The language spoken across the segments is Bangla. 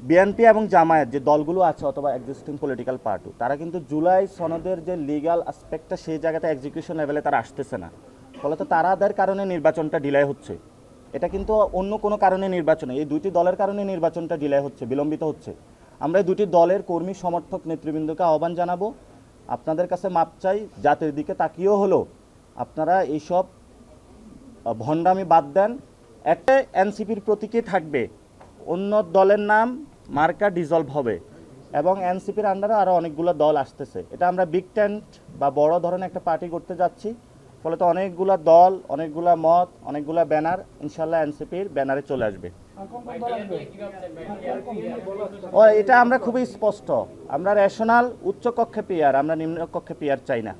বিএনপি এবং জামায়াত যে দলগুলো আছে অথবা এক্সিস্টিং পলিটিক্যাল পার্টি, তারা কিন্তু জুলাই সনদের যে লিগ্যাল অ্যাসপেক্টটা সেই জায়গাতে এক্সিকিউশন লেভেলে তারা আসতেছে না। ফলত তাদের কারণে নির্বাচনটা ডিলে হচ্ছে। এটা কিন্তু অন্য কোনো কারণে নির্বাচনে, এই দুইটি দলের কারণে নির্বাচনটা ডিলে হচ্ছে, বিলম্বিত হচ্ছে। আমরা এই দুটি দলের কর্মী সমর্থক নেতৃবৃন্দকে আহ্বান জানাবো, আপনাদের কাছে মাপ চাই, জাতির দিকে তাকিয়েও হলো আপনারা এইসব ভণ্ডামি বাদ দেন। একটা এনসিপির প্রতীকই থাকবে, অন্য দলের নাম মার্কা ডিজলভ হবে এবং এনসিপির আন্ডারে আরও অনেকগুলো দল আসতেছে। এটা আমরা বিগ টেন্ট বা বড় ধরনের একটা পার্টি করতে যাচ্ছি, ফলে তো অনেকগুলো দল, অনেকগুলো মত, অনেকগুলো ব্যানার ইনশাল্লাহ এনসিপির ব্যানারে চলে আসবে। ও এটা আমরা খুবই স্পষ্ট, আমরা রেশনাল উচ্চ কক্ষে পিয়ার, আমরা নিম্ন কক্ষে পিয়ার চাই না।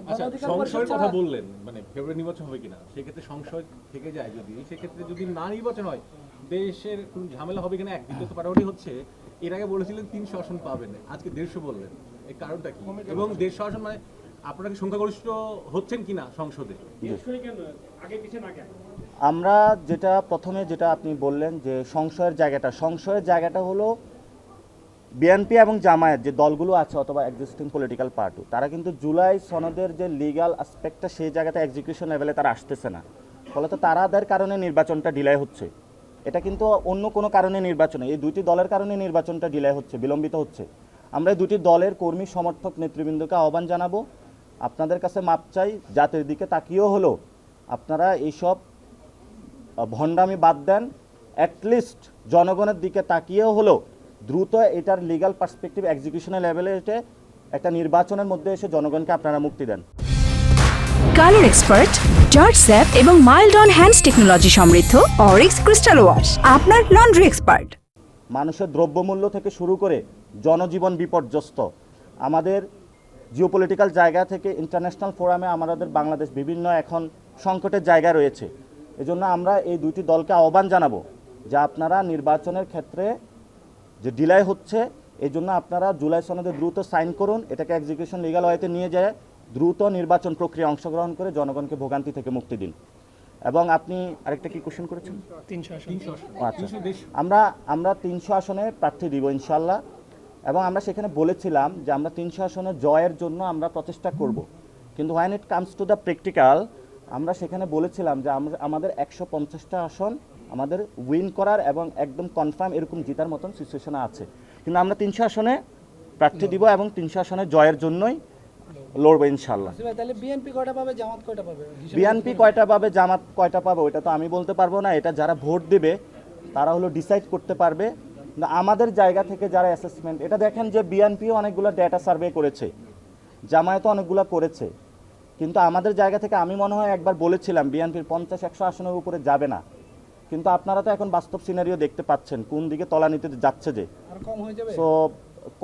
আচ্ছা, সংশয়ের কথা বললেন, মানে ফেব্রুয়ারি নির্বাচন হবে কিনা, সেক্ষেত্রে সংশয় থেকে যায় যদি, সেক্ষেত্রে যদি না নির্বাচন হয় দেশের কোন ঝামেলা হবে কিনা। একদিকে তো প্রায়োরিটি হচ্ছে, এর আগে বলেছিলেন 300 আসন পাবেন, আজকে 150 বললেন, এর কারণটা কি? এবং 150 আসন মানে আপনারা কি সংখ্যাগরিষ্ঠ হচ্ছেন কিনা সংসদে? আমরা যেটা প্রথমে যেটা আপনি বললেন যে সংশয়ের জায়গাটা হলো বিএনপি এবং জামায়াত যে দলগুলো আছে অথবা এক্সিস্টিং পলিটিক্যাল পার্টি, তারা কিন্তু জুলাই সনদের যে লিগ্যাল অ্যাসপেক্টটা সেই জায়গাতে এক্সিকিউশন লেভেলে তারা আসতেছে না। ফলত তাদের কারণে নির্বাচনটা ডিলে হচ্ছে। এটা কিন্তু অন্য কোনো কারণে নির্বাচনে, এই দুইটি দলের কারণে নির্বাচনটা ডিলে হচ্ছে, বিলম্বিত হচ্ছে। আমরা এই দুটি দলের কর্মী সমর্থক নেতৃবৃন্দকে আহ্বান জানাবো, আপনাদের কাছে মাপ চাই, জাতির দিকে তাকিয়েও হলো আপনারা এইসব ভণ্ডামি বাদ দেন। অ্যাটলিস্ট জনগণের দিকে তাকিয়েও হলো দ্রুত এটার লিগ্যাল পার্সপেক্টিভ এক্সিকিউশনের লেভেলে এসে একটা নির্বাচনের মধ্যে এসে জনগণকে আপনারা মুক্তি দেন। কালার এক্সপার্ট, জর্জ স্যাপ এবং মাইল্ড অন হ্যান্ডস টেকনোলজি সমৃদ্ধ অরিক্স ক্রিস্টাল ওয়াশ আপনার লন্ড্রি এক্সপার্ট। মানুষের দ্রব্যমূল্য থেকে শুরু করে জনজীবন বিপর্যস্ত, আমাদের জিওপলিটিক্যাল জায়গা থেকে ইন্টারন্যাশনাল ফোরামে আমাদের বাংলাদেশ বিভিন্ন এখন সংকটের জায়গা রয়েছে। এজন্য আমরা এই দুইটি দলকে আহ্বান জানাবো যে আপনারা নির্বাচনের ক্ষেত্রে যে ডিলাই হচ্ছে, এই জন্য আপনারা জুলাই সনদে দ্রুত সাইন করুন, এটাকে এক্সিকিউশন লিগ্যাল ওয়েতে নিয়ে যায় দ্রুত নির্বাচন প্রক্রিয়া অংশগ্রহণ করে জনগণকে ভোগান্তি থেকে মুক্তি দিন। এবং আপনি আরেকটা কি কোশ্চেন করেছেন? 300 আচ্ছা, আমরা 300 আসনে প্রার্থী দিব ইনশাল্লাহ, এবং আমরা সেখানে বলেছিলাম যে আমরা 300 আসনে জয়ের জন্য আমরা প্রচেষ্টা করব। কিন্তু when it comes to the practical, আমরা সেখানে বলেছিলাম যে আমাদের 150টা আসন আমাদের উইন করার এবং একদম কনফার্ম এরকম জেতার মতন সিচুয়েশনে আছে। কিন্তু আমরা 300 আসনে প্রার্থী দিব এবং 300 আসনে জয়ের জন্যই লড়বো ইনশাল্লাহ। বিএনপি কয়টা পাবে, জামাত কয়টা পাবে? বিএনপি কয়টা পাবে, জামাত কয়টা পাবে ওইটা তো আমি বলতে পারবো না, এটা যারা ভোট দেবে তারা হলো ডিসাইড করতে পারবে। কিন্তু আমাদের জায়গা থেকে যারা অ্যাসেসমেন্ট, এটা দেখেন যে বিএনপিও অনেকগুলো ডেটা সার্ভে করেছে, জামায়াতও অনেকগুলো করেছে, কিন্তু আমাদের জায়গা থেকে আমি মনে হয় একবার বলেছিলাম বিএনপির 50-100 আসনের উপরে যাবে না। কিন্তু আপনারা তো এখন বাস্তব সিনারিও দেখতে পাচ্ছেন কোন দিকে তলানিতে যাচ্ছে, যে সো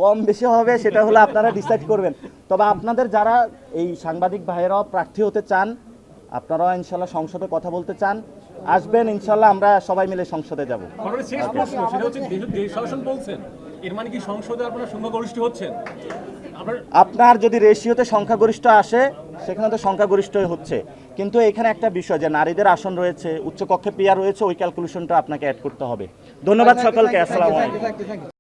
কম বেশি হবে সেটা হলো আপনারা ডিসাইড করবেন। তবে আপনাদের যারা এই সাংবাদিক ভাইয়েরাও প্রার্থী হতে চান, আপনারাও ইনশাল্লাহ সংসদে কথা বলতে চান, আসবেন ইনশাল্লাহ, আমরা সবাই মিলে সংসদে যাব। শেষ প্রশ্ন, সেটা হচ্ছে শাসন বলছেন, এর মানে কি সংসদে আপনারা সংখ্যাগরিষ্ঠ হচ্ছেন? আপনার যদি রেশিওতে সংখ্যাগরিষ্ঠ আসে সেখানে তো সংখ্যাগরিষ্ঠই হচ্ছে, কিন্তু এখানে একটা বিষয় যে নারীদের আসন রয়েছে, উচ্চকক্ষে পিয়ার রয়েছে, ওই ক্যালকুলেশনটা আপনাকে অ্যাড করতে হবে। ধন্যবাদ সকলকে, আসসালামু আলাইকুম।